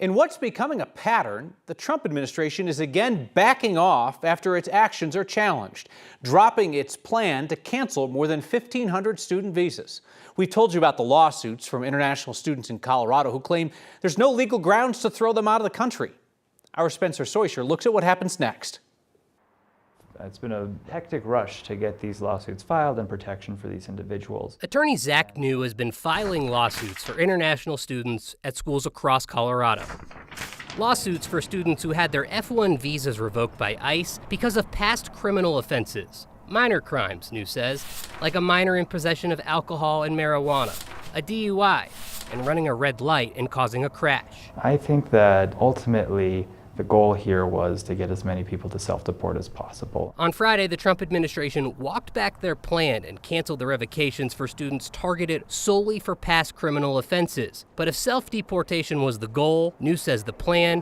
In what's becoming a pattern, the Trump administration is again backing off after its actions are challenged, dropping its plan to cancel more than 1,500 student visas. We've told you about the lawsuits from international students in Colorado who claim there's no legal grounds to throw them out of the country. Our Spencer Soisher looks at what happens next. It's been a hectic rush to get these lawsuits filed and protection for these individuals. Attorney Zach New has been filing lawsuits for international students at schools across Colorado. Lawsuits for students who had their F-1 visas revoked by ICE because of past criminal offenses. Minor crimes, New says, like a minor in possession of alcohol and marijuana, a DUI, and running a red light and causing a crash. I think that ultimately the goal here was to get as many people to self-deport as possible. On Friday, the Trump administration walked back their plan and canceled the revocations for students targeted solely for past criminal offenses. But if self-deportation was the goal, New says the plan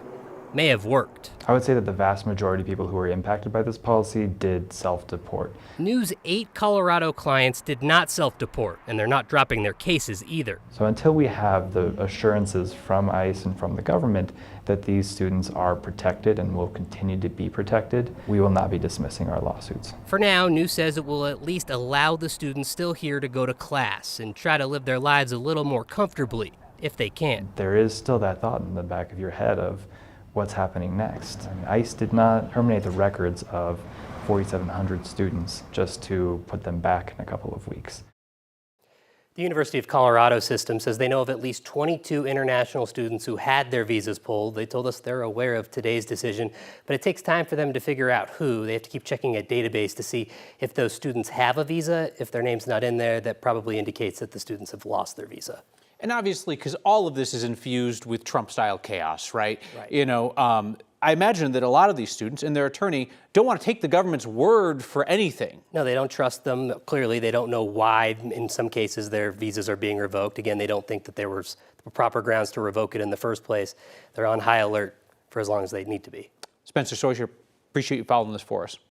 may have worked. I would say that the vast majority of people who were impacted by this policy did self-deport. New's 8 Colorado clients did not self-deport, and they're not dropping their cases either. So until we have the assurances from ICE and from the government that these students are protected and will continue to be protected, we will not be dismissing our lawsuits. For now, New says it will at least allow the students still here to go to class and try to live their lives a little more comfortably, if they can. There is still that thought in the back of your head of what's happening next. I mean, ICE did not terminate the records of 4,700 students just to put them back in a couple of weeks. The University of Colorado system says they know of at least 22 international students who had their visas pulled. They told us they're aware of today's decision, but it takes time for them to figure out who. They have to keep checking a database to see if those students have a visa. If their name's not in there, that probably indicates that the students have lost their visa. And obviously, because all of this is infused with Trump-style chaos, right? Right. You know, I imagine that a lot of these students and their attorney don't want to take the government's word for anything. No, they don't trust them. Clearly, they don't know why, in some cases, their visas are being revoked. Again, they don't think that there was proper grounds to revoke it in the first place. They're on high alert for as long as they need to be. Spencer Soisher, appreciate you following this for us.